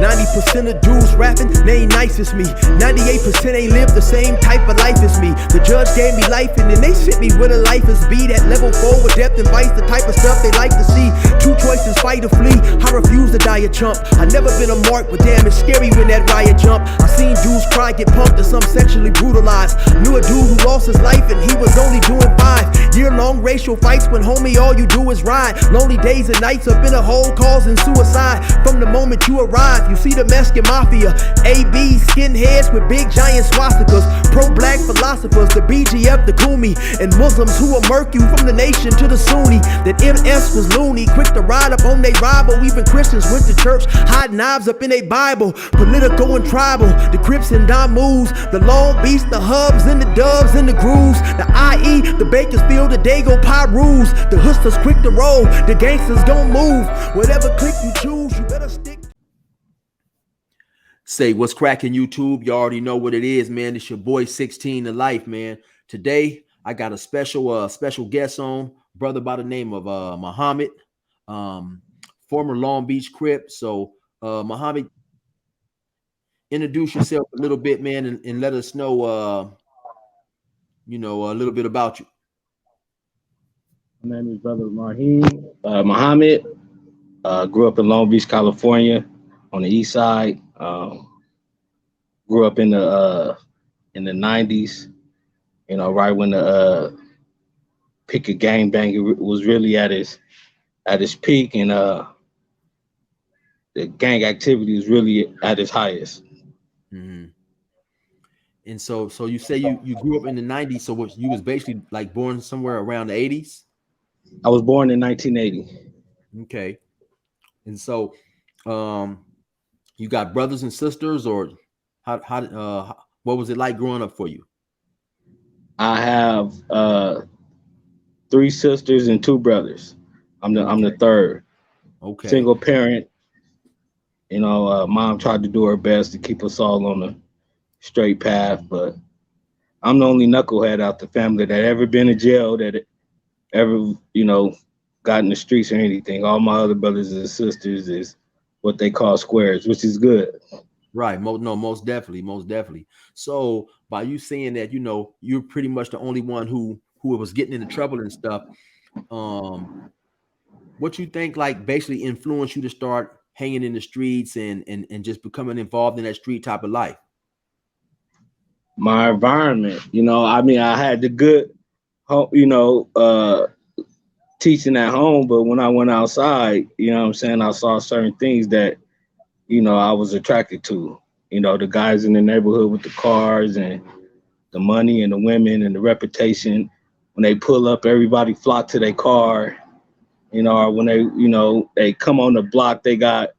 90% of dudes rapping, they ain't nice as me. 98% ain't live the same type of life as me. The judge gave me life and then they sent me where the life is be. That level 4 with depth and vice, the type of stuff they like to see. Two choices, fight or flee. I refuse to die a chump. I never been a mark, but damn, it's scary when that riot jump. I seen dudes cry, get punked, or some sexually brutalized. Knew a dude who lost his life and he was only doing 5 year-long racial fights when homie all you do is ride. Lonely days and nights up in a hole causing suicide. From the moment you arrive, you see the Mexican mafia, AB skinheads with big giant swastikas, pro-black philosophers, the BGF, the Kumi, and Muslims who will murk you from the nation to the Sunni. That MS was loony, quick to ride up on they rival. Even Christians went to church, hide knives up in a Bible. Political and tribal, the Crips and Damus, the Long Beach, the Hubs and the Dubs and the Grooves, the IE, the Bakersfield, the Dago Pyrus, the hustlers quick to roll, the gangsters gon' move. Whatever click you choose, you better stick. Say what's cracking, YouTube? You already know what it is, man. It's your boy 16 to life, man. Today I got a special guest on, brother by the name of Muhammad, former Long Beach Crip. So Muhammad, introduce yourself a little bit, man, and let us know you know, a little bit about you. My name is Brother Muhammad. Grew up in Long Beach, California, on the east side. Grew up in the 90s, you know, right when the pick a gangbang was really at its peak, and the gang activity is really at its highest. Mm-hmm. And so you say you grew up in the 90s, so you was basically like born somewhere around the 80s? I was born in 1980. Okay. And so you got brothers and sisters, or how what was it like growing up for you? I have 3 sisters and 2 brothers. I'm the third. Okay. Single parent. You know, mom tried to do her best to keep us all on the straight path, but I'm the only knucklehead out the family that ever been in jail, that ever, you know, got in the streets or anything. All my other brothers and sisters is what they call squares, which is good. Right. Most definitely. So by you saying that, you know, you're pretty much the only one who was getting into trouble and stuff, what you think like basically influenced you to start hanging in the streets and just becoming involved in that street type of life? My environment, you know, I mean, I had the good, you know, teaching at home, but when I went outside, you know what I'm saying, I saw certain things that, you know, I was attracted to. You know, the guys in the neighborhood with the cars and the money and the women and the reputation. When they pull up, everybody flock to their car. You know, or when they, you know, they come on the block, they got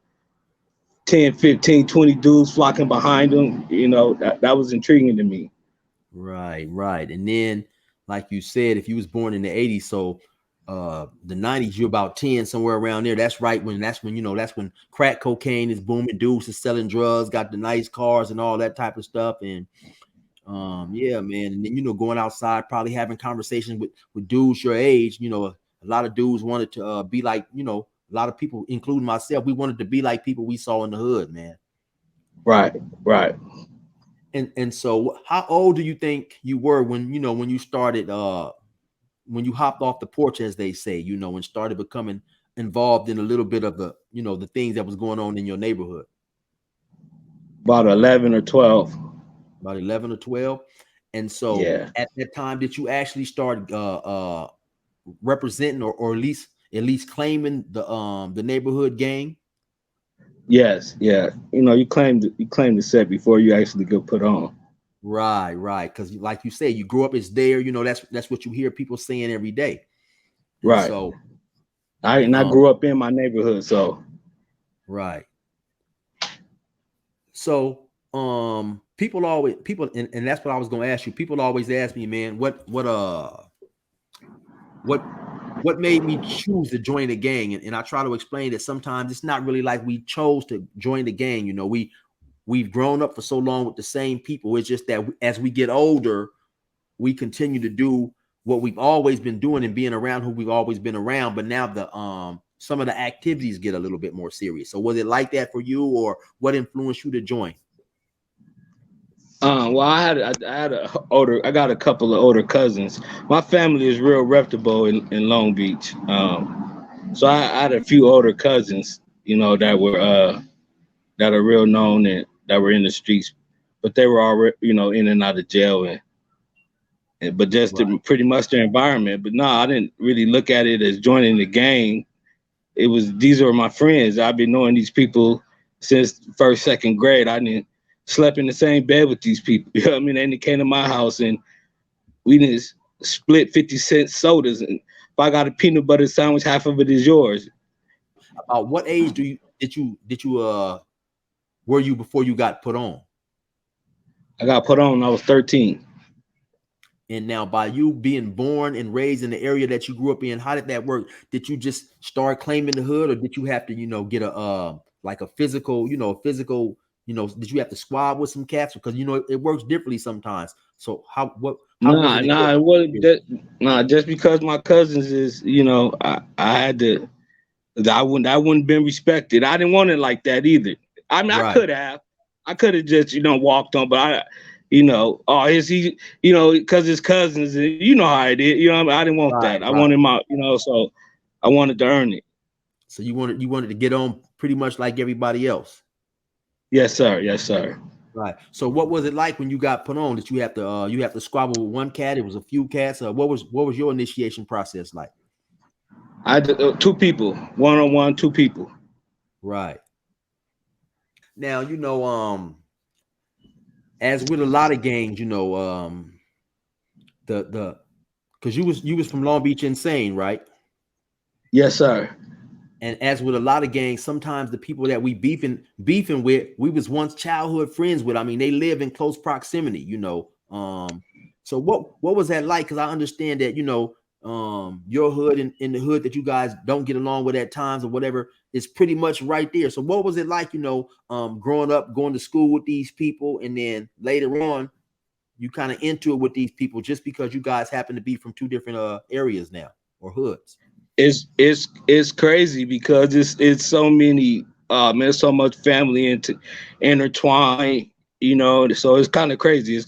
10, 15, 20 dudes flocking behind them. You know, that was intriguing to me. Right. And then, like you said, if you was born in the 80s, so the 90s, you're about 10, somewhere around there. That's when you know, that's when crack cocaine is booming, dudes is selling drugs, got the nice cars and all that type of stuff. And yeah, man. And then, you know, going outside, probably having conversations with dudes your age. You know, a lot of dudes wanted to be like, you know, a lot of people, including myself, we wanted to be like people we saw in the hood, man. Right. And so how old do you think you were when you started, when you hopped off the porch, as they say, you know, and started becoming involved in a little bit of the, you know, the things that was going on in your neighborhood? About 11 or 12. About 11 or 12. And so yeah. At that time, did you actually start representing or at least claiming the neighborhood gang? Yes, yeah. You know, you claim the set before you actually get put on. Right. Because like you say, you grew up, it's there, you know, that's what you hear people saying every day. And right. So I grew up in my neighborhood, so right. So people and that's what I was gonna ask you. People always ask me, man, what made me choose to join the gang? And I try to explain that sometimes it's not really like we chose to join the gang. You know, we've grown up for so long with the same people. It's just that as we get older, we continue to do what we've always been doing and being around who we've always been around. But now some of the activities get a little bit more serious. So was it like that for you, or what influenced you to join? Well, I got a couple of older cousins. My family is real reputable in Long Beach. So I had a few older cousins, you know, that are real known and that were in the streets, but they were already, you know, in and out of jail but just Right. pretty much their environment. But no, I didn't really look at it as joining the gang. It was these are my friends. I've been knowing these people since first, second grade. I didn't slept in the same bed with these people. You know what I mean? They came to my house and we didn't split 50-cent sodas. And if I got a peanut butter sandwich, half of it is yours. About what age did you were you before you got put on? I got put on when I was 13. And now, by you being born and raised in the area that you grew up in, how did that work? Did you just start claiming the hood, or did you have to, get a like a physical, did you have to squab with some cats? Because it works differently sometimes. So how was Nah, it in nah, it wasn't that, nah, just because my cousins is, you know, I had to, I wouldn't been respected. I didn't want it like that either. I mean, right, I could have just, walked on, but oh, is he, because his cousins, you know how it is, I didn't want right, that. I right. wanted so I wanted to earn it. So you wanted to get on pretty much like everybody else. Yes, sir. Yes, sir. Right. So what was it like when you got put on? Did you have to squabble with one cat? It was a few cats. What was your initiation process like? I had two people, one on one, two people. Right. Now, as with a lot of gangs, the because you was from Long Beach Insane, right? Yes, sir. And as with a lot of gangs, sometimes the people that we beefing with, we was once childhood friends with. I mean, they live in close proximity. So what was that like? Because I understand that your hood and in the hood that you guys don't get along with at times or whatever is pretty much right there. So what was it like? Growing up, going to school with these people, and then later on, you kind of into it with these people just because you guys happen to be from two different areas now or hoods. It's crazy because it's so many man, so much family intertwined, so it's kind of crazy.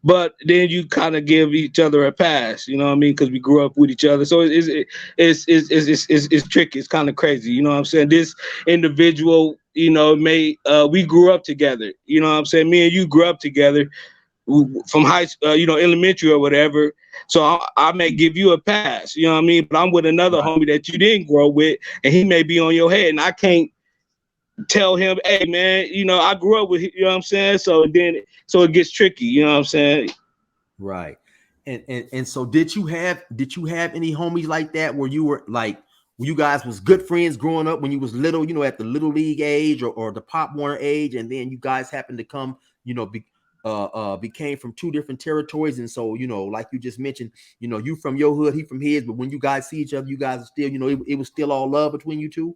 But then you kind of give each other a pass, you know what I mean? Because we grew up with each other, so it's tricky. It's kind of crazy, you know what I'm saying? This individual, we grew up together, you know what I'm saying? Me and you grew up together from elementary or whatever. So I may give you a pass, you know what I mean? But I'm with another Right. homie that you didn't grow with, and he may be on your head, and I can't tell him, hey man, I grew up with, you know what I'm saying? So it gets tricky, you know what I'm saying? Right. And so did you have any homies like that where you were like where you guys was good friends growing up when you was little, at the little league age or the Pop Warner age, and then you guys happened to come, became from two different territories, and so like you just mentioned, you from your hood, he from his, but when you guys see each other, you guys are still, it was still all love between you two.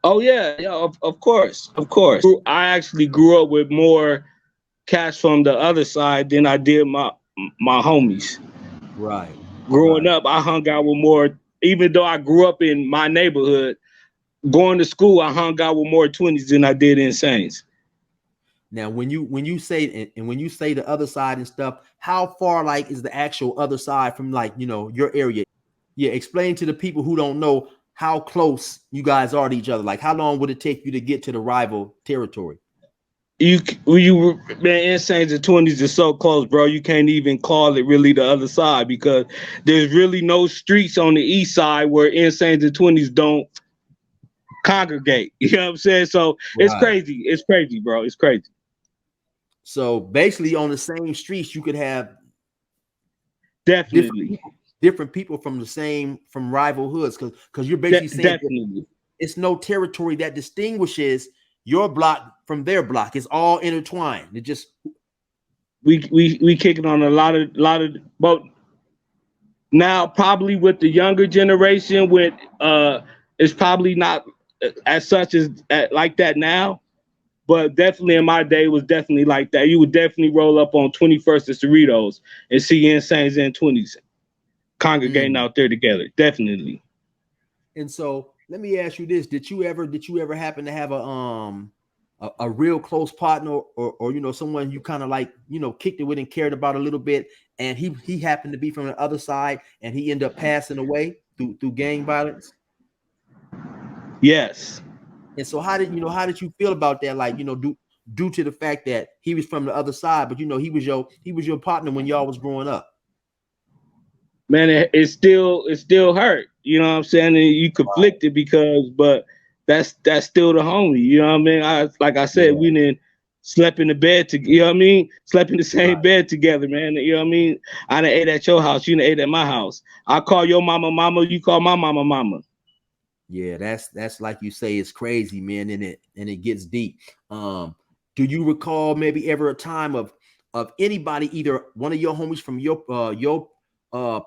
Oh yeah, yeah, of course, of course. I actually grew up with more cash from the other side than I did my homies. Right. Growing Right. up, I hung out with more, even though I grew up in my neighborhood, going to school, I hung out with more 20s than I did Insanes. Now, when you say and when you say the other side and stuff, how far like is the actual other side from like your area? Yeah, explain to the people who don't know how close you guys are to each other. Like, how long would it take you to get to the rival territory? Man, Insanes and 20s is so close, bro. You can't even call it really the other side because there's really no streets on the east side where Insanes and 20s don't congregate. You know what I'm saying? So it's Right. crazy. It's crazy, bro. It's crazy. So basically, on the same streets, you could have different Definitely. people, different people from rival hoods, because you're basically saying that Definitely. it's no territory that distinguishes your block from their block. It's all intertwined. It just We kicking on a lot of but now probably with the younger generation with it's probably not as such as like that now, but definitely in my day it was definitely like that. You would definitely roll up on 21st and Cerritos and see Insanes and 20s congregating mm, out there together. Definitely. And so let me ask you this: did you ever happen to have a real close partner, or you know, someone you kind of like, you know, kicked it with and cared about a little bit, and he happened to be from the other side, and he ended up passing away through gang violence? Yes. And so how did you feel about that? Like, you know, due to the fact that he was from the other side, but you know, he was your partner when y'all was growing up. Man, it still hurt. You know what I'm saying? And you conflicted because, but that's still the homie. You know what I mean? Like I said, Yeah, we didn't slept in the bed to, you know what I mean? Slept in the same right. bed together, man. You know what I mean? I done ate at your house, you done ate at my house. I call your mama mama, you call my mama mama. Yeah, that's like you say, it's crazy, man, and it gets deep. Do you recall maybe ever a time of anybody, either one of your homies from your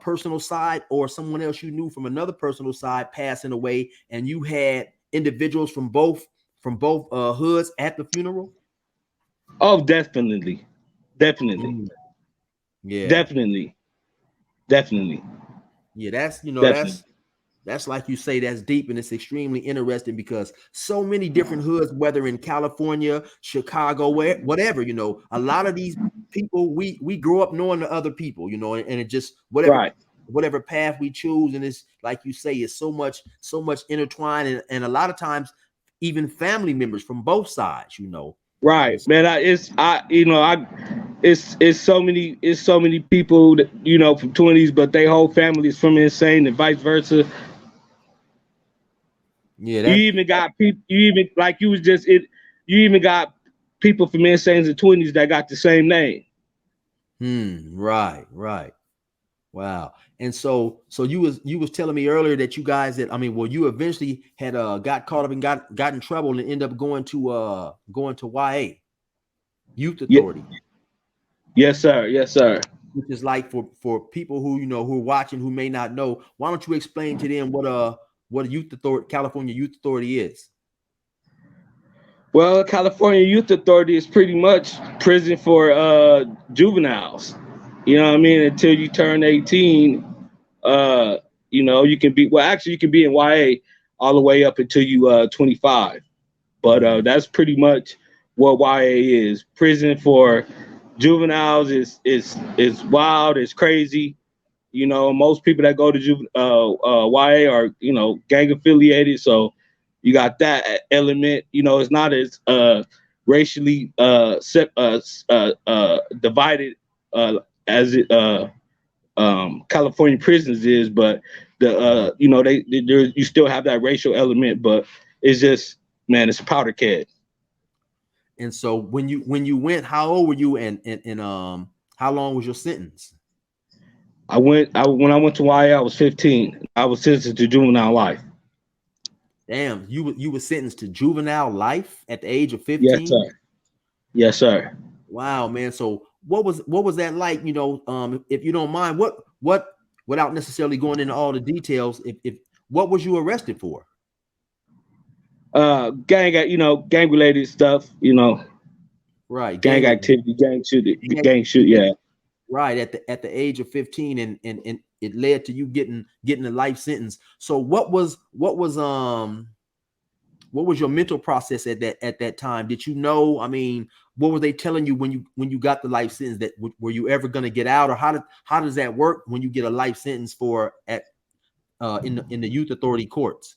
personal side or someone else you knew from another personal side passing away, and you had individuals from both hoods at the funeral? Oh, definitely. Definitely. Mm, yeah, Definitely. Definitely. yeah, that's, you know, Definitely. that's like you say, that's deep, and it's extremely interesting because so many different hoods, whether in California, Chicago, whatever, you know, a lot of these people, we grow up knowing the other people, you know, and it just Right. whatever path we choose, and it's like you say, it's so much intertwined, and a lot of times even family members from both sides, you know. And Right, man. It's so many people that, you know, from 20s, but they whole families from insane and vice versa. yeah, You that's even got people. You even like you was just it. You even got people from insanes and 20s that got the same name. right, right. Wow. And so you was telling me earlier that you guys that, I mean, well, you eventually had got caught up and got in trouble and ended up going to YA, Youth Yeah, Authority, yes, sir. Yes, sir. which is like for people who, you know, who are watching, who may not know, why don't you explain to them what a Youth Authority, California Youth Authority is? Well, California Youth Authority is pretty much prison for juveniles. You know what I mean? Until you turn 18, uh, you know, you can be well. Actually, you can be in YA all the way up until you 25. But Mm, that's pretty much what YA is. Prison for juveniles is wild. It's crazy. You know, most people that go to YA are, you know, gang affiliated. So you got that element. You know, it's not as racially divided as it California prisons is, but right. you know, you still have that racial element, but it's just, man, it's a powder keg. And so when you went, how old were you, and how long was your sentence? When I went to YA, I was 15. I was sentenced to juvenile life. Damn, you were sentenced to juvenile life at the age of Yes, 15? sir. Yes, sir. Wow, man. So what was that like? You know, if you don't mind, what without necessarily going into all the details, if what was you arrested for? You know, gang related stuff, you know, Right, gang activity, gang, gang shoot, yeah. right at the age of 15, and it led to you getting a life sentence. So what was your mental process at that time? Did you know? I mean, what were they telling you when you got the life sentence? That were you ever going to get out, or how does that work when you get a life sentence for at in the youth authority courts?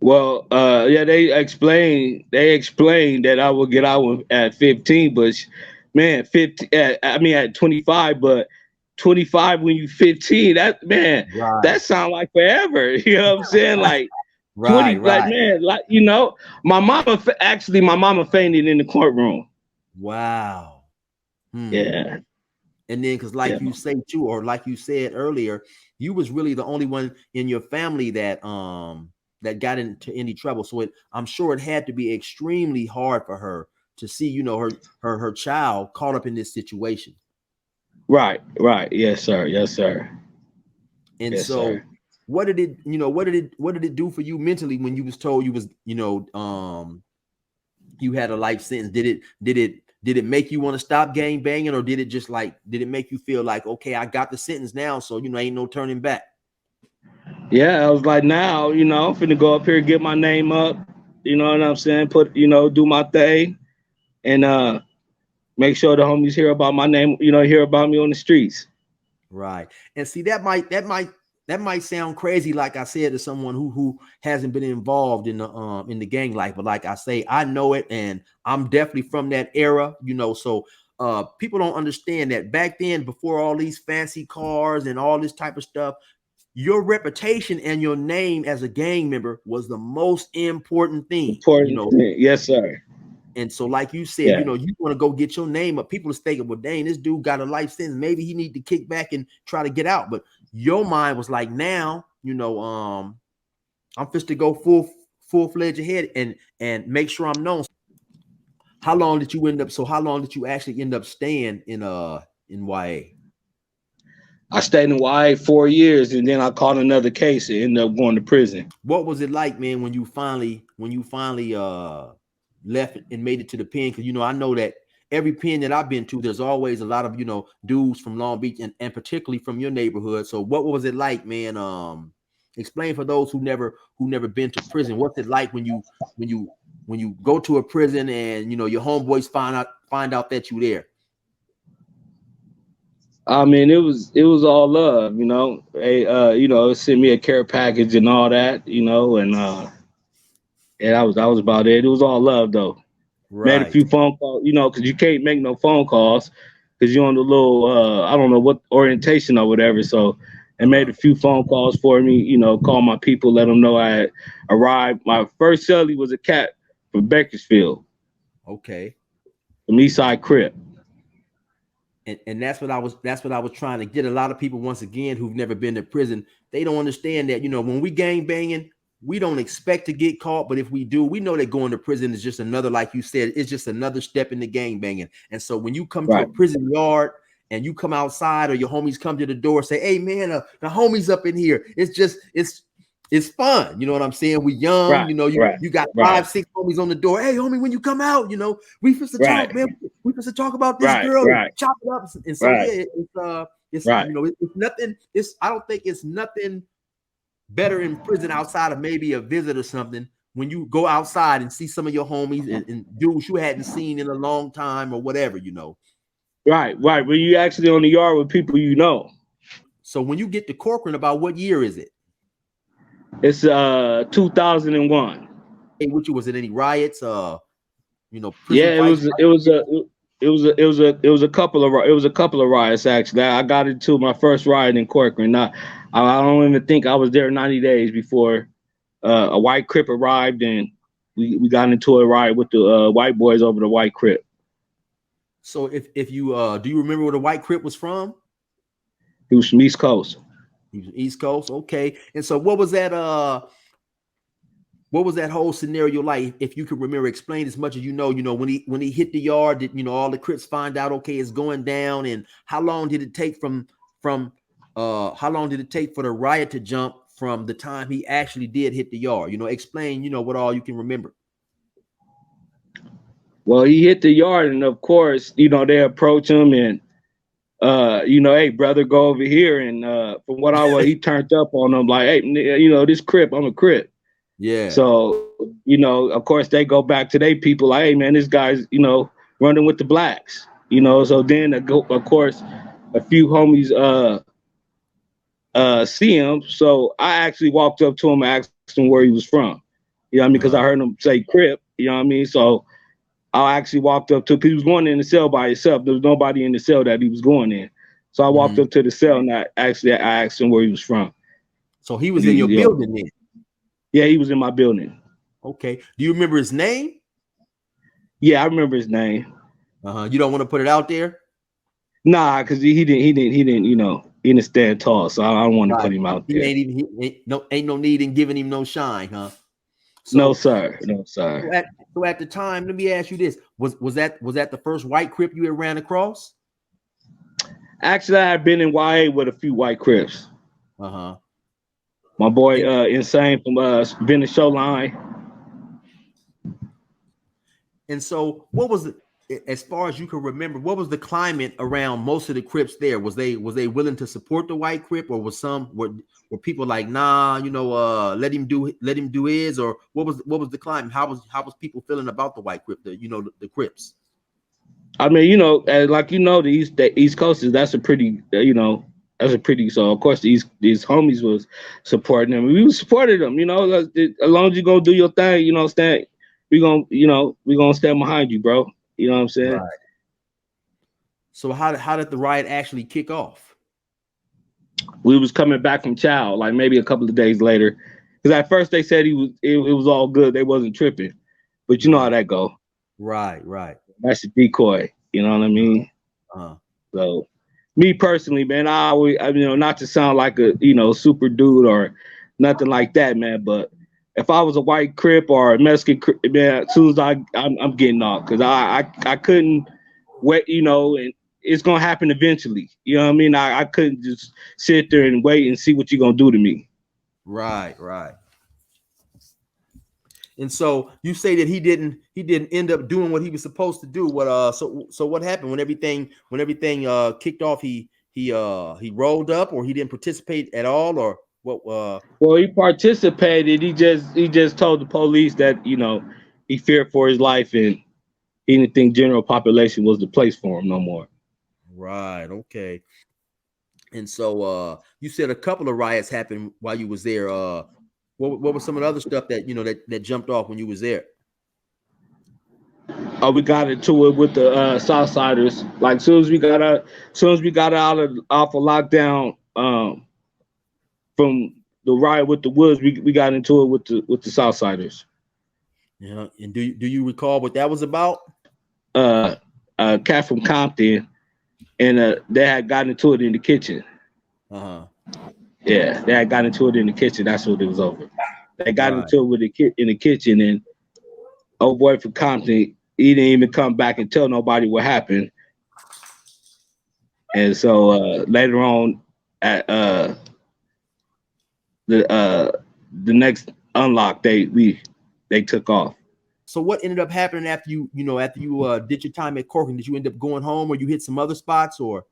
Well, yeah, they explained that I would get out at 15, but man, 15. I mean, at 25, but 25 when you 15, that man, Right, that sound like forever. You know what I'm saying? Like right, 20, like right. man, like you know, my mama fainted in the courtroom. Wow. Yeah, And then, because yeah, like you say too, or like you said earlier, you was really the only one in your family that got into any trouble. So I'm sure it had to be extremely hard for her to see, you know, her child caught up in this situation. right, right. Yes, sir. Yes, sir. And Yes, so, sir. what did it do for you mentally when you was told you was, you know, you had a life sentence? Did it make you want to stop gang banging, or did it just like did it make you feel like, okay, I got the sentence now, so you know ain't no turning back? Yeah, I was like, now, I'm finna go up here, get my name up, you know what I'm saying? Do my thing and make sure the homies hear about my name, hear about me on the streets. Right. And see, that might sound crazy, like I said, to someone who hasn't been involved in the gang life. But like I say, I know it, and I'm definitely from that era, so people don't understand that back then, before all these fancy cars and all this type of stuff, your reputation and your name as a gang member was the most important thing, Important thing. Yes, sir. and so, like you said, Yeah. you want to go get your name up. People are thinking, well, dang, this dude got a life sentence. Maybe he need to kick back and try to get out. But your mind was like, now, I'm just to go full-fledged ahead and make sure I'm known. How long did you end up? So how long did you actually end up staying in YA? I stayed in YA 4 years, and then I caught another case and ended up going to prison. What was it like, man, when you finally left and made it to the pen? Because I know that every pen that I've been to, there's always a lot of dudes from Long Beach and particularly from your neighborhood. So what was it like, man? Explain for those who never been to prison. What's it like when you go to a prison and your homeboys find out that you there? I mean, it was all love, Hey, sent me a care package and all that, and that was about it. It was all love though. Made a Right. few phone calls, because you can't make no phone calls because you're on the little I don't know what orientation or whatever. So and made a few phone calls for me, call my people, let them know I had arrived. My first cellie was a cat from Bakersfield, Okay. from Eastside Crip. And that's what I was trying to get. A lot of people, once again, who've never been to prison, they don't understand that when we gang banging, we don't expect to get caught, but if we do, we know that going to prison is just another, like you said, it's just another step in the gang banging. And so when you come to a Right. prison yard and you come outside, or your homies come to the door, say, hey man, the homies up in here, it's fun. You know what I'm saying? We young, Right. Right. you got Right. 5-6 homies on the door. Hey homie, when you come out, we supposed to Right. talk, man. We supposed to talk about this Right. girl and Right. chop it up. And so Right. yeah, it's Right. it's nothing. I don't think it's nothing better in prison outside of maybe a visit or something. When you go outside and see some of your homies and dudes you hadn't seen in a long time or whatever. Right. Right. When you actually on the yard with people you know. So when you get to Corcoran, about what year is it? It's 2001. Hey, which was it? Any riots? Prison Yeah, it fights? was it was a it was a it was a it was a couple of riots actually. I got into my first riot in Corcoran. I don't even think I was there 90 days before a white Crip arrived and we got into a riot with the white boys over the white Crip. So if you do you remember where the white Crip was from? He was from East Coast. He was East Coast. Okay. And so what was that whole scenario like? If you could remember, explain as much as when he hit the yard, did all the Crips find out, okay, it's going down? And how long did it take how long did it take for the riot to jump from the time he actually did hit the yard? Explain, what all you can remember. Well, he hit the yard and of course, they approach him and hey brother, go over here. And from what he turned up on them like, hey, this Crip, I'm a Crip. Yeah. So, of course they go back to their people like, hey man, this guy's, running with the blacks, so then of course a few homies see him. So I actually walked up to him and asked him where he was from. You know what I mean? Because I heard him say Crip, you know what I mean? So I actually walked up to, because he was going in the cell by himself. There was nobody in the cell that he was going in. So I walked up to the cell and I asked him where he was from. So he was in your building then? Yeah, he was in my building. Okay. Do you remember his name? Yeah, I remember his name. You don't want to put it out there? Nah, because he didn't, he didn't stand tall. So I don't want to put him out there. Ain't no need in giving him no shine, huh? So, no, sir. No, sir. So at the time, let me ask you this: was that the first white Crip you had ran across? Actually, I had been in YA with a few white Crips. My boy, Insane from Venice Showline. And so, what was it? as far as you can remember, what was the climate around most of the Crips there? Was they willing to support the white Crip, or was were people like, nah, let him do his, or what was the climate? How was people feeling about the white Crip, the Crips? I mean, like the East Coast that's a pretty, so of course these homies was supporting them. We supported them, as long as you gonna do your thing, stand. We gonna stand behind you, bro. You know what I'm saying? Right. So how did the riot actually kick off? We was coming back from Chow, like maybe a couple of days later, because at first they said it was all good, they wasn't tripping, but you know how that go. Right. That's a decoy. You know what I mean? So, me personally, man, I always, not to sound like a super dude or nothing like that, man, but if I was a white Crip or a Mexican Crip, man, as soon as I'm getting off, because I couldn't wait, and it's gonna happen eventually. You know what I mean? I couldn't just sit there and wait and see what you're gonna do to me. Right. And so you say that he didn't end up doing what he was supposed to do. So what happened when everything kicked off? He rolled up, or he didn't participate at all, or what? Well, he participated. He just told the police that he feared for his life and he didn't think general population was the place for him no more. Right. Okay. And so you said a couple of riots happened while you was there. What was some of the other stuff that that jumped off when you was there? We got into it with the Southsiders. Like soon as we got out off of lockdown, from the riot with the Woods, we got into it with the Southsiders. Yeah. And do you recall what that was about? A cat from Compton, and they had gotten into it in the kitchen. Yeah, they had gotten into it in the kitchen. That's what it was over. They got into it with in the kitchen, and old boy from Compton, he didn't even come back and tell nobody what happened. And so later on, at the next unlock, they took off. So what ended up happening after you did your time at Corcoran? Did you end up going home, or you hit some other spots, or?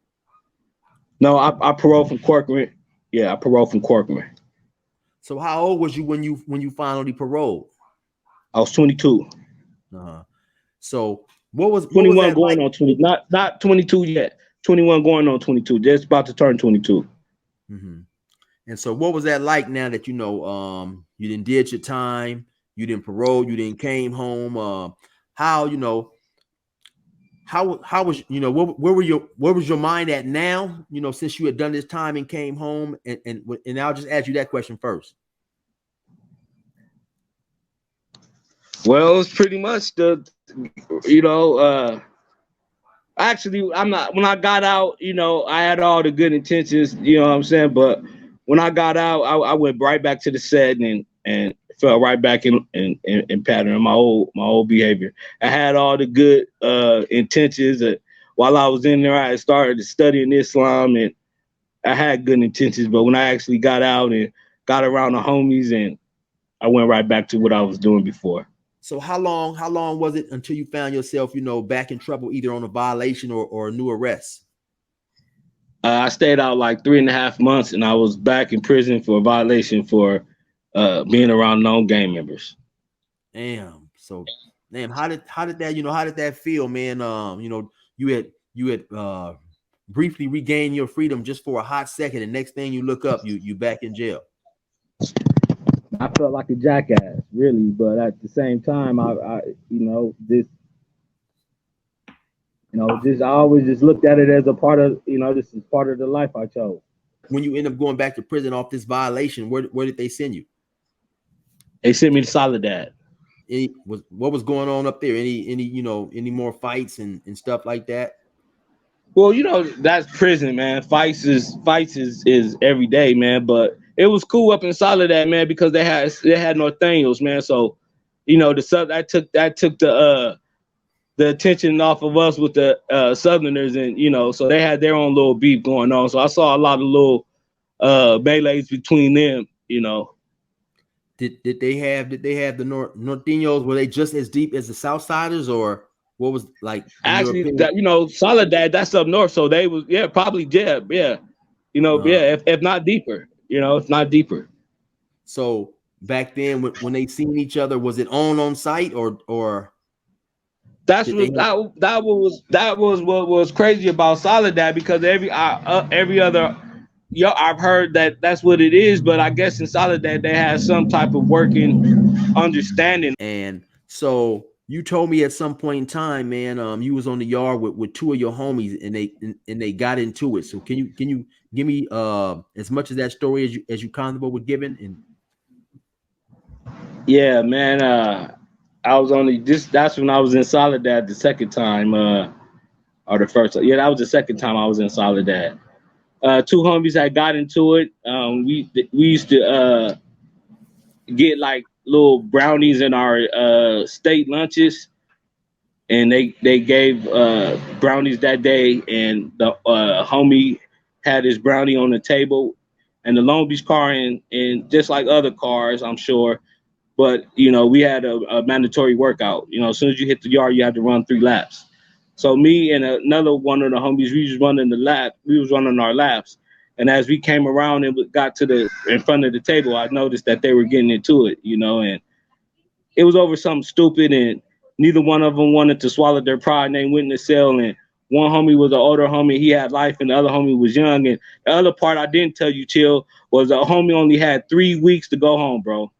No, I paroled from Corcoran. Yeah, I paroled from Corcoran. So how old was you when you finally paroled? I was 22. So what was 21 going on 20? Not 22 yet. 21 going on 22. Just about to turn 22. And so what was that like now that you didn't did your time, you didn't parole, you didn't came home? How was where was your mind at now? Since you had done this time and came home, and I'll just ask you that question first. Well, it's pretty much actually, I'm not. When I got out, I had all the good intentions. You know what I'm saying? But when I got out, I went right back to the set and fell right back in pattern of my old behavior. I had all the good intentions. While I was in there, I started studying Islam, and I had good intentions. But when I actually got out and got around the homies, and I went right back to what I was doing before. So how long was it until you found yourself, back in trouble, either on a violation or a new arrest? I stayed out like 3.5 months, and I was back in prison for a violation for being around known gang members. Damn. So, damn. How did that feel, man? You had briefly regained your freedom just for a hot second, and next thing you look up, you back in jail. I felt like a jackass, really, but at the same time, I always just looked at it as a part of, this is part of the life I chose. When you end up going back to prison off this violation, where did they send you? They sent me to Soledad. What was going on up there? Any more fights and stuff like that? Well, that's prison, man. Fights is every day, man. But it was cool up in Soledad, man, because they had Norteños, man. So, that took the attention off of us with the Southerners, and so they had their own little beef going on. So I saw a lot of little melees between them, Did they have the Norteños? Were they just as deep as the Southsiders, or What was like in your Actually, opinion? that, Soledad, that's up north. So they was, yeah, probably, yeah. Uh, If not deeper, if not deeper. so back then when they seen each other, was it on site or That's did they what have? that was what was crazy about Soledad, because every other, I've heard that that's what it is, but I guess in Soledad they had some type of working understanding. And so you told me at some point in time, man, you was on the yard with two of your homies and they got into it. So can you give me as much of that story as you comfortable with giving? And Yeah, man. I was only this. That's when I was in Soledad the second time, or the first. Yeah, that was the second time I was in Soledad. Two homies that got into it. We used to get like little brownies in our state lunches, and they gave brownies that day, and the homie had his brownie on the table, and the Long Beach car, and just like other cars, I'm sure. But we had a mandatory workout. As soon as you hit the yard, you had to run 3 laps. So me and another one of the homies, we was running the lap. We was running our laps, and as we came around and got to the in front of the table, I noticed that they were getting into it. And it was over something stupid, and neither one of them wanted to swallow their pride, and they went in the cell. And one homie was an older homie, he had life, and the other homie was young. And the other part I didn't tell you, Chill, was the homie only had 3 weeks to go home, bro.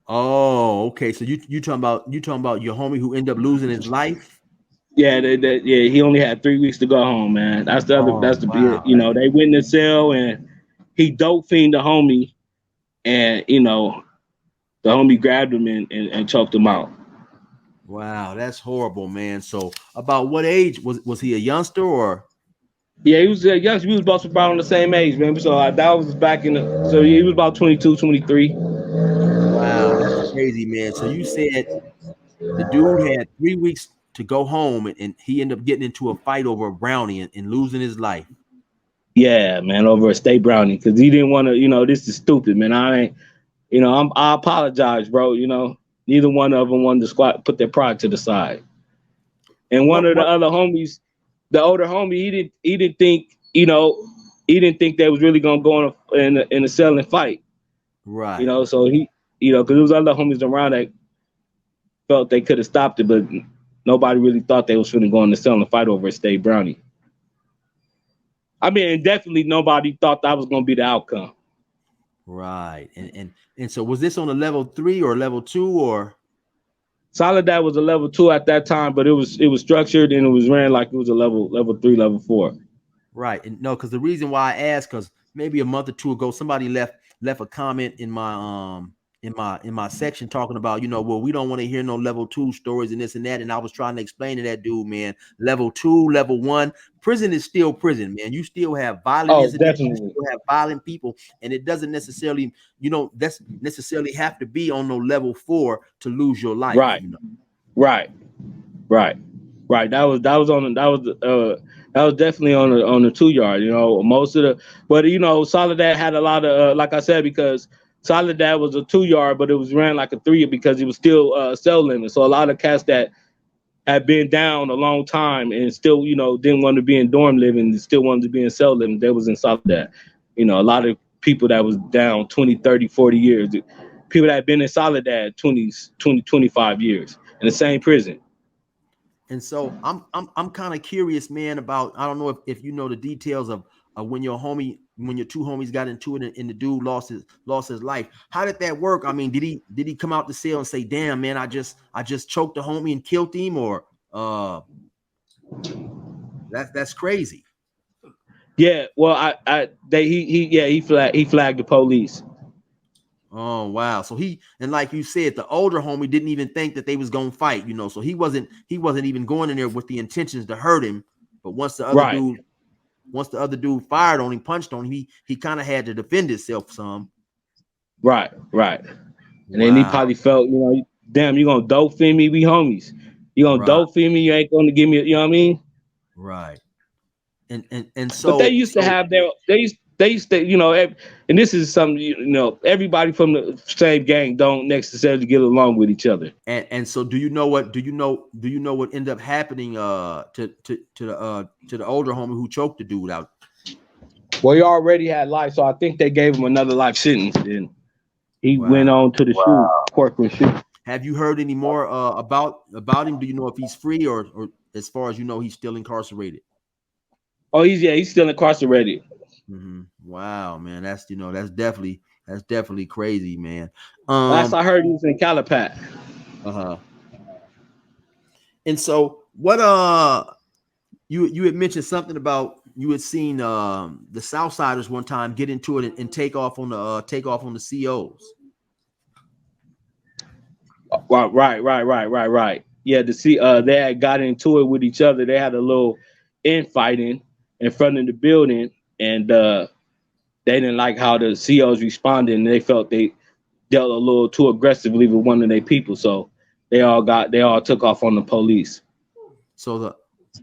oh, okay. So you talking about your homie who ended up losing his life? Yeah, yeah, he only had 3 weeks to go home, man. That's the other. Oh That's the wow. they went in the cell, and he dope fiend the homie, and the homie grabbed him and choked him out. Wow, that's horrible, man. So about what age was he, a youngster or? Yeah, he was young. We was both around the same age, man. So that was back in the. So yeah, he was about 22, 23. Wow, that's crazy, man. So you said the dude had 3 weeks to go home, and he ended up getting into a fight over a brownie and losing his life. Yeah, man, over a state brownie, because he didn't want to. This is stupid, man. I ain't. I apologize, bro. Neither one of them wanted to put their pride to the side. And one of the What? other homies, the older homie, he didn't think, he didn't think they was really gonna go in a cell and fight. Right. So he, because there was other homies around that felt they could have stopped it, but nobody really thought they was finna go in the cell and fight over a state brownie. I mean, and definitely nobody thought that was gonna be the outcome. Right. And so was this on a level 3 or level 2 or? Soledad was a level 2 at that time, but it was structured, and it was ran like it was a level 3, level 4. Right. And no, because the reason why I asked, because maybe a month or two ago, somebody left a comment in my section talking about, well, we don't want to hear no level 2 stories and this and that. And I was trying to explain to that dude, man, level 2, level 1, prison is still prison, man. You still have violent Oh, incidents, you definitely. still have violent people, and it doesn't necessarily, that's necessarily have to be on no level 4 to lose your life. Right. Right. That was definitely on the 2 yard. Most of the, but Soledad had a lot of like I said, because Soledad was a 2 yard, but it was ran like a 3 because it was still cell limit. So a lot of cats that had been down a long time and still didn't want to be in dorm living, still wanted to be in cell living, they was in Soledad. A lot of people that was down 20, 30, 40 years, people that had been in Soledad 20, 25 years in the same prison. And so I'm kind of curious, man, about, I don't know if you know the details of when your two homies got into it and the dude lost his life. How did that work? I mean, did he come out the cell and say, "Damn, man, I just choked the homie and killed him," or that's crazy. Yeah, well, he flagged the police. Oh wow! So like you said, the older homie didn't even think that they was gonna fight, So he wasn't even going in there with the intentions to hurt him. But once the other dude fired on him, punched on him, he kind of had to defend himself some. Right. And then he probably felt, damn, you gonna dope fiend me? We homies. You gonna dope fiend me? You ain't gonna give me, you know what I mean? Right. And so, but they used to have they used to, and this is something, everybody from the same gang don't necessarily get along with each other. And so do you know what ended up happening to the older homie who choked the dude out? Well, he already had life, so I think they gave him another life sentence, and he went on to the courtroom shoot. Have you heard any more about him? Do you know if he's free or as far as you know, he's still incarcerated? Oh, he's still incarcerated. Mm-hmm. Wow, man, that's definitely crazy, man. Last I heard, he was in Calipat. And so what? You had mentioned something about you had seen the Southsiders one time get into it and take off on the COs. Right. Yeah, they had got into it with each other. They had a little infighting in front of the building, and they didn't like how the COs responded, and they felt they dealt a little too aggressively with one of their people. So they all took off on the police. So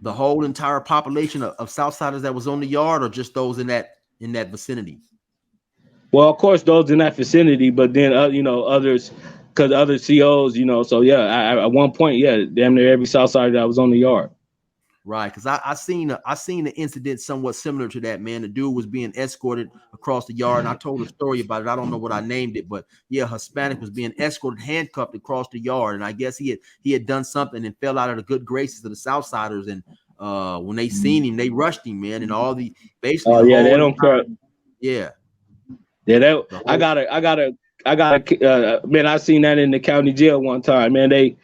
the whole entire population of Southsiders that was on the yard, or just those in that vicinity? Well, of course, those in that vicinity, but then others, because other COs, So yeah, at one point, yeah, damn near every Southsider that was on the yard. Right, because I seen the incident somewhat similar to that, man. The dude was being escorted across the yard, and I told a story about it. I don't know what I named it, but yeah, Hispanic was being escorted, handcuffed across the yard, and I guess he had done something and fell out of the good graces of the Southsiders. And when they seen him, they rushed him, man, and all the basically. Oh yeah, they don't care. Yeah. Yeah, I gotta. Man, I seen that in the county jail one time. Man, they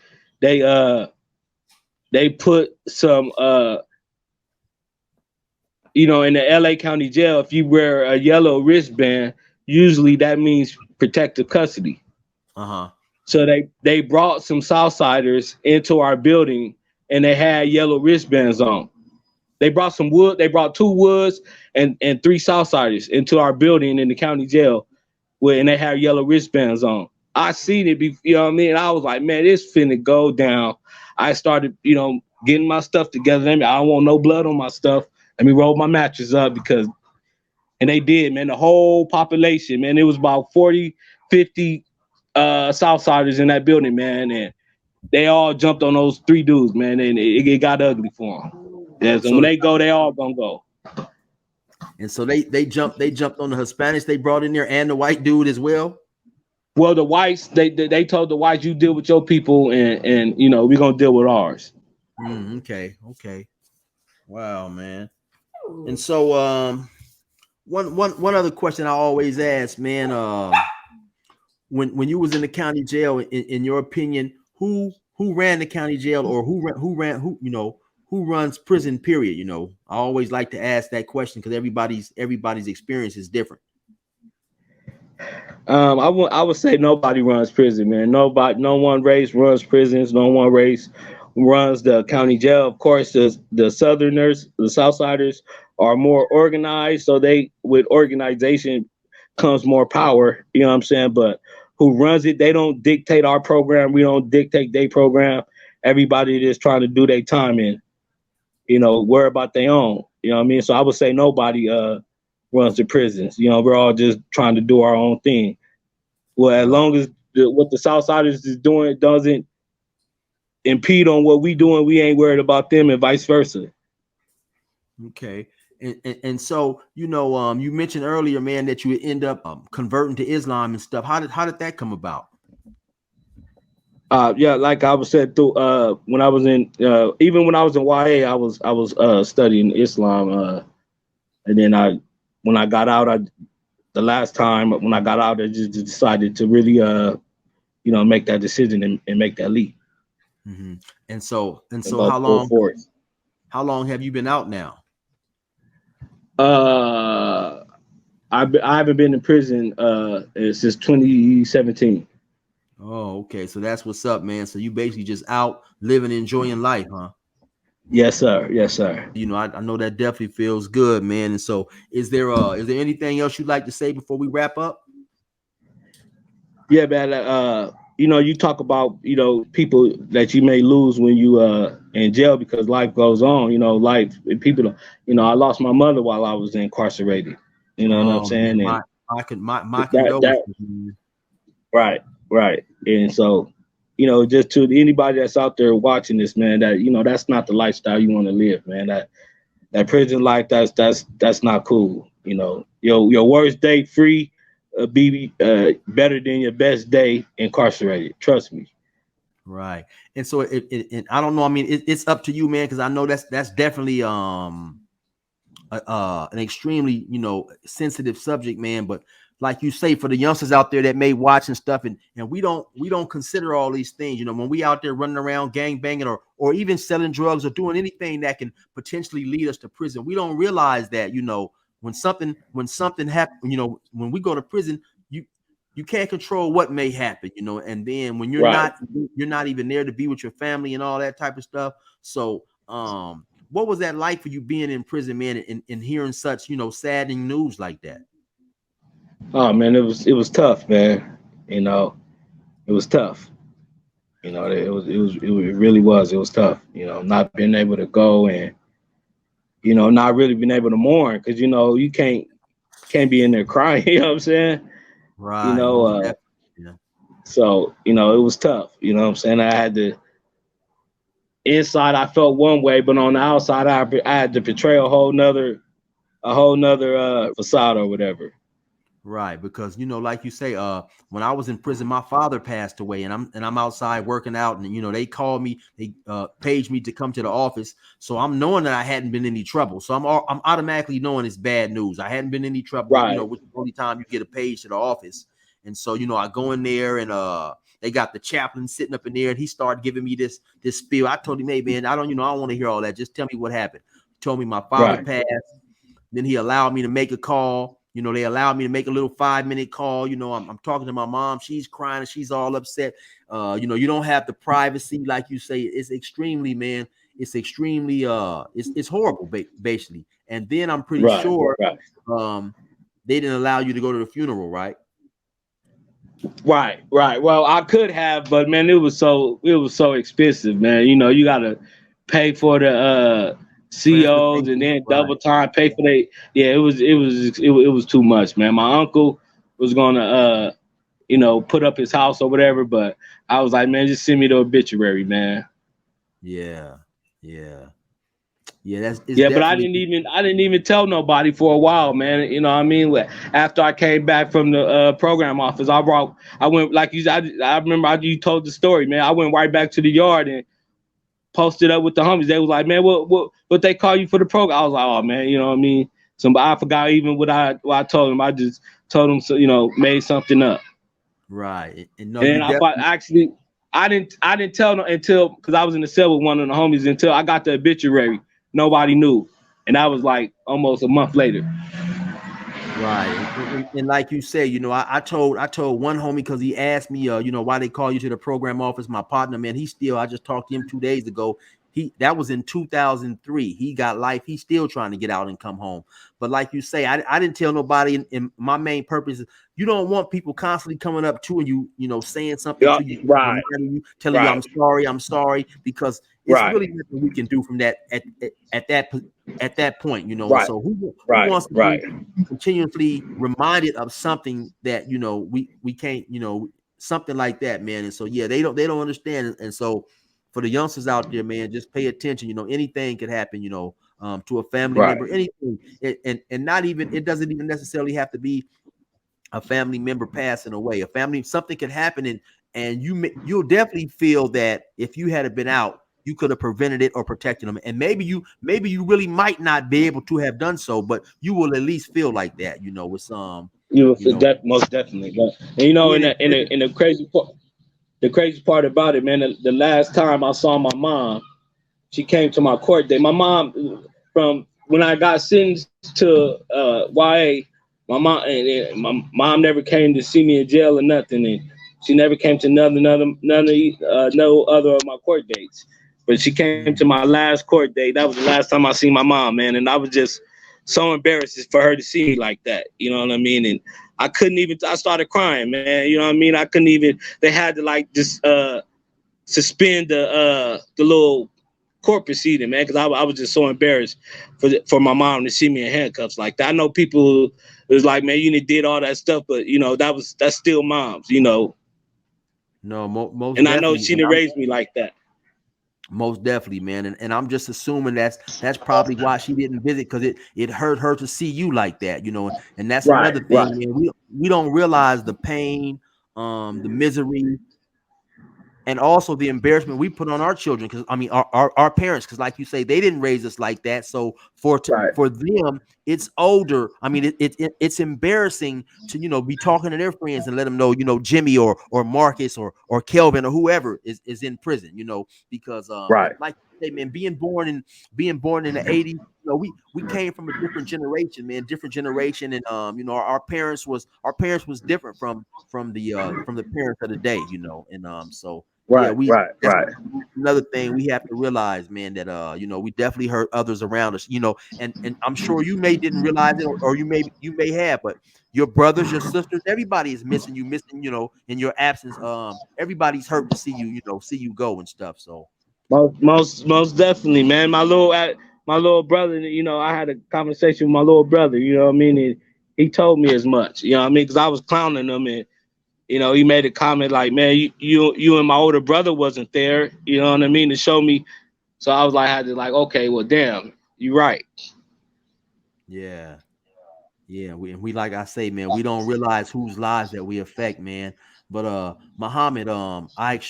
put some, in the LA County Jail, if you wear a yellow wristband, usually that means protective custody. So they brought some Southsiders into our building, and they had yellow wristbands on. They brought some wood. They brought 2 woods and 3 Southsiders into our building in the county jail, and they had yellow wristbands on. I seen it, you know what I mean? I was like, man, this finna go down. I started, getting my stuff together. I don't want no blood on my stuff. Let me roll my mattress up and they did, man. The whole population, man, it was about 40, 50 Southsiders in that building, man. And they all jumped on those 3 dudes, man. And it got ugly for them. Yeah, so when they go, they all gonna go. And so they jumped on the Hispanics they brought in there and the white dude as well. Well, the whites, they told the whites, you deal with your people, and we're gonna deal with ours. Okay. Wow, man. And so one other question I always ask, man, when you was in the county jail, in your opinion, who ran the county jail, or who runs prison, period? I always like to ask that question because everybody's experience is different. I would say nobody runs prison, man. No one race runs prisons. No one race runs the county jail. Of course, the Southerners, the Southsiders are more organized. So with organization comes more power. You know what I'm saying? But who runs it? They don't dictate our program. We don't dictate their program. Everybody just trying to do their time and, worry about their own. You know what I mean? So I would say nobody runs the prisons. We're all just trying to do our own thing. Well, as long as what the Southsiders is doing doesn't impede on what we doing, we ain't worried about them, and vice versa. Okay. And so, you mentioned earlier, man, that you would end up converting to Islam and stuff. How did that come about? Yeah, like I was said through when I was in even when I was in YA, I was studying Islam, and then when I got out, the last time when I got out, I just decided to really make that decision and make that leap. Mm-hmm. And so how long have you been out now? I haven't been in prison since 2017. Oh, okay. So that's what's up, man. So you basically just out living, enjoying life, huh? Yes, sir. I know that definitely feels good, man. And so is there anything else you'd like to say before we wrap up? Yeah, man. You talk about, people that you may lose when you in jail because life goes on, life, people, I lost my mother while I was incarcerated. You know what I'm saying? Man, And my that condolences, man. right, right. And so, just to anybody that's out there watching this, man, that that's not the lifestyle you want to live, man. That prison life, that's not cool. Your worst day free be better than your best day incarcerated. Trust me. Right. And so and I don't know. I mean, it's up to you, man, because I know that's definitely an extremely sensitive subject, man. But like you say, for the youngsters out there that may watch and stuff, and we don't consider all these things, when we out there running around gang banging or even selling drugs or doing anything that can potentially lead us to prison, we don't realize that when something happens, when we go to prison, you can't control what may happen, and then when Right. you're not even there to be with your family and all that type of stuff. So what was that like for you being in prison, man, and hearing such, saddening news like that? Oh man, it was tough, man. It was tough. It really was. It was tough. Not being able to go and not really being able to mourn because you can't be in there crying. You know what I'm saying? You Right. know, Most uh, definitely. Yeah. so it was tough. You know what I'm saying? I had to inside I felt one way, but on the outside I had to portray a whole nother facade or whatever. Right, because like you say, when I was in prison, my father passed away, and I'm outside working out, and they called me, they paged me to come to the office, so I'm knowing that I hadn't been in any trouble, so I'm automatically knowing it's bad news. I hadn't been in any trouble, Right, which is the only time you get a page to the office, and so I go in there, and they got the chaplain sitting up in there, and he started giving me this spiel. I told him, hey man, I don't want to hear all that. Just tell me what happened. He told me my father right, passed. Then he allowed me to make a call. They allowed me to make a little 5-minute call. I'm talking to my mom. She's crying and she's all upset. You don't have the privacy, like you say. It's extremely, man. It's extremely, it's horrible, basically. And then I'm pretty right, sure right. they didn't allow you to go to the funeral, right? Right, right. Well, I could have, but man, it was so expensive, man. You gotta pay for the COs and Transportation, then right? double time pay for the yeah, it was too much, man. My uncle was gonna put up his house or whatever, but I was like, man, just send me the obituary, man. Yeah, yeah, yeah. It's Yeah, but I definitely didn't even tell nobody for a while, man. You know what I mean? After I came back from the program office, I went like I remember you told the story, man. I went right back to the yard and posted up with the homies. They was like, man, what they call you for the program? I was like, oh man, you know what I mean? I forgot even what I told them. I just told them, so made something up. right. And no, And you then I thought definitely actually I didn't tell them until because I was in the cell with one of the homies until I got the obituary. Nobody knew, and that was like almost a month later. right. And like you say, I told one homie because he asked me, why they call you to the program office. My partner, man, I just talked to him 2 days ago. That was in 2003. He got life. He's still trying to get out and come home. But like you say, I didn't tell nobody. And my main purpose is you don't want people constantly coming up to you, saying something Yeah, to you, right, reminding you, telling you, right, I'm sorry, because it's right, really nothing we can do from that at that point, And right, so who right, wants to be right, continuously reminded of something that we can't, something like that, man. And so yeah, they don't understand. And so for the youngsters out there, man, just pay attention. Anything could happen, to a family right, member, anything. And not even, it doesn't even necessarily have to be a family member passing away. Something could happen, and you'll definitely feel that if you had been out, you could have prevented it or protected them. And maybe you really might not be able to have done so, but you will at least feel like that. It's you know most definitely. And being in in prison. the crazy part about it, man, the last time I saw my mom, she came to my court date. My mom, from when I got sentenced to YA, my mom never came to see me in jail or nothing, and she never came to no other of my court dates. But she came to my last court date. That was the last time I seen my mom, man, and I was just so embarrassed for her to see me like that. You know what I mean? And I couldn't even. I started crying, man. You know what I mean? I couldn't even. They had to like just suspend the little court proceeding, man, because I was just so embarrassed for my mom to see me in handcuffs like that. I know people was like, man, you did all that stuff, but you know, that's still moms, you know. No, most and definitely. I know she didn't raise me like that. Most definitely, man. And I'm just assuming that's probably why she didn't visit, because it hurt her to see you like that, you know. And that's another thing, man. We don't realize the pain, the misery, and also the embarrassment we put on our children, because I mean our parents, because like you say, they didn't raise us like that. So for them, it's older. I mean, it's embarrassing to, you know, be talking to their friends and let them know, you know, Jimmy or Marcus or Kelvin or whoever is in prison, you know, because like you say, man, being born in the 80s, you know, we came from a different generation, man, and you know, our parents was different from the parents of the day, you know, and so. Another thing we have to realize, man, that you know, we definitely hurt others around us, you know, and I'm sure you didn't realize it, or you may have, but your brothers, your sisters, everybody is missing, you know, in your absence. Everybody's hurt to see you go and stuff. So most definitely, man. My little brother, you know, I had a conversation with my little brother, you know what I mean? And he told me as much, you know what I mean? Because I was clowning him, and you know, he made a comment like, man, you and my older brother wasn't there, you know what I mean, to show me. So I was like, okay, well, damn, you're right. Yeah. We like I say, man, we don't realize whose lives that we affect, man. But Muhammad, I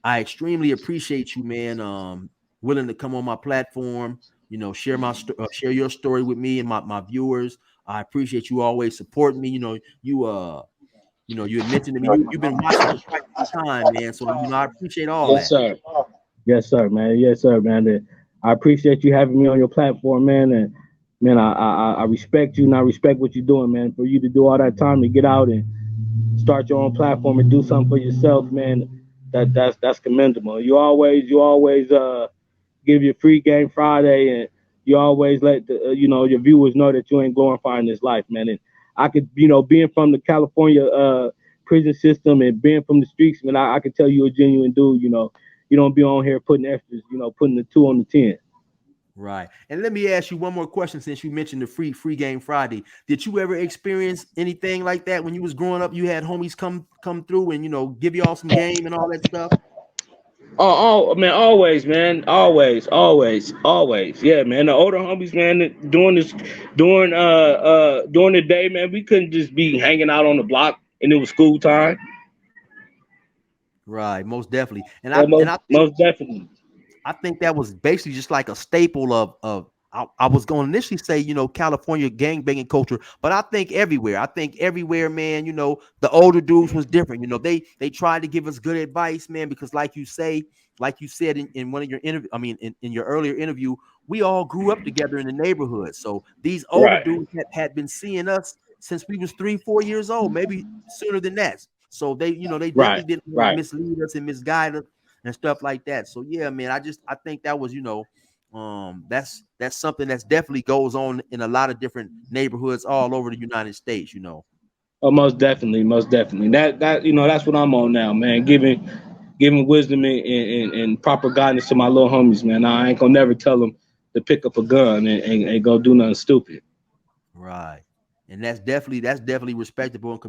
extremely appreciate you, man. Willing to come on my platform, you know, share your story with me and my viewers. I appreciate you always supporting me. You know, you had mentioned to me you've been watching for quite some time, man. So, you know, I appreciate all that. Sir. Yes, sir, man. Yes, sir, man. I appreciate you having me on your platform, man. And man, I respect you, and I respect what you're doing, man. For you to do all that time to get out and start your own platform and do something for yourself, man, that's commendable. You always give your free game Friday, and you always let your viewers know that you ain't glorifying this life, man. And I could, you know, being from the California prison system and being from the streets, man, I could tell you a genuine dude. You know, you don't be on here putting extras, you know, putting the 2 on the 10. Right. And let me ask you one more question, since you mentioned the free game Friday. Did you ever experience anything like that when you was growing up? You had homies come through and, you know, give y'all some game and all that stuff? Oh man, always, man. Always. Yeah, man. The older homies, man, during the day, man, we couldn't just be hanging out on the block and it was school time. Right, most definitely. And most definitely. I think that was basically just like a staple of I was going to initially say, you know, California gangbanging culture, but I think everywhere, man, you know, the older dudes was different. You know, they tried to give us good advice, man, because like you said in one of your interview, I mean, in your earlier interview, we all grew up together in the neighborhood. So these older dudes had been seeing us since we was 3-4 years old, maybe sooner than that. So they definitely didn't mislead us and misguide us and stuff like that. So yeah, man, I think that was, you know, that's something that's definitely goes on in a lot of different neighborhoods all over the United States, you know. Oh, most definitely. That you know, that's what I'm on now, man. Giving wisdom and proper guidance to my little homies, man. I ain't gonna never tell them to pick up a gun and go do nothing stupid. Right. And that's definitely respectable and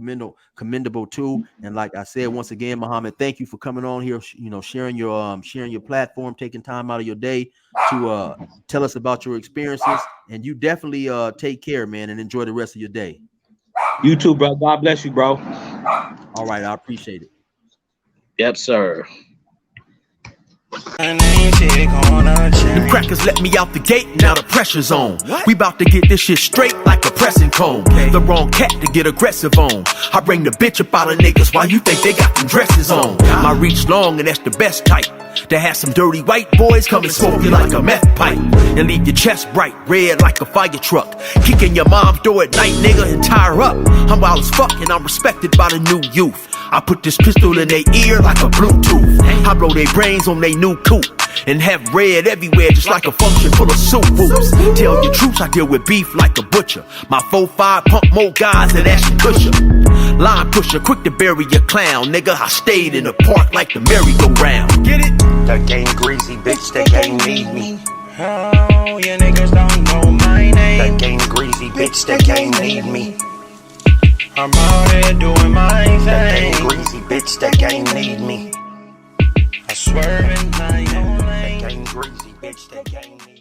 commendable too. And like I said, once again, Muhammad, thank you for coming on here, you know, sharing your platform, taking time out of your day to tell us about your experiences. And you definitely take care, man, and enjoy the rest of your day. You too, bro. God bless you, bro. All right, I appreciate it. Yep, sir. The crackers let me out the gate, now the pressure's on. We about to get this shit straight like a pressing cone. The wrong cat to get aggressive on. I bring the bitch up out of niggas while you think they got them dresses on. My reach long and that's the best type. To have some dirty white boys come and smoke you like a meth pipe. And leave your chest bright red like a fire truck. Kicking your mom's door at night, nigga, and tie her up. I'm wild as fuck and I'm respected by the new youth. I put this pistol in their ear like a Bluetooth. I blow their brains on they new coupe and have red everywhere just like a function full of soup whoops. Tell your troops I deal with beef like a butcher. My 4-5 pump more guys than Ashton Kutcher. Line pusher, quick to bury your clown. Nigga, I stayed in the park like the merry-go-round. Get it? The game greasy, bitch, the game need me. Oh, you niggas don't know my name. The game greasy, bitch, the game need me. I'm out here doing my thing. The game greasy, bitch, the game need me. I swerve in my own lane. The game greasy, bitch, the game need me.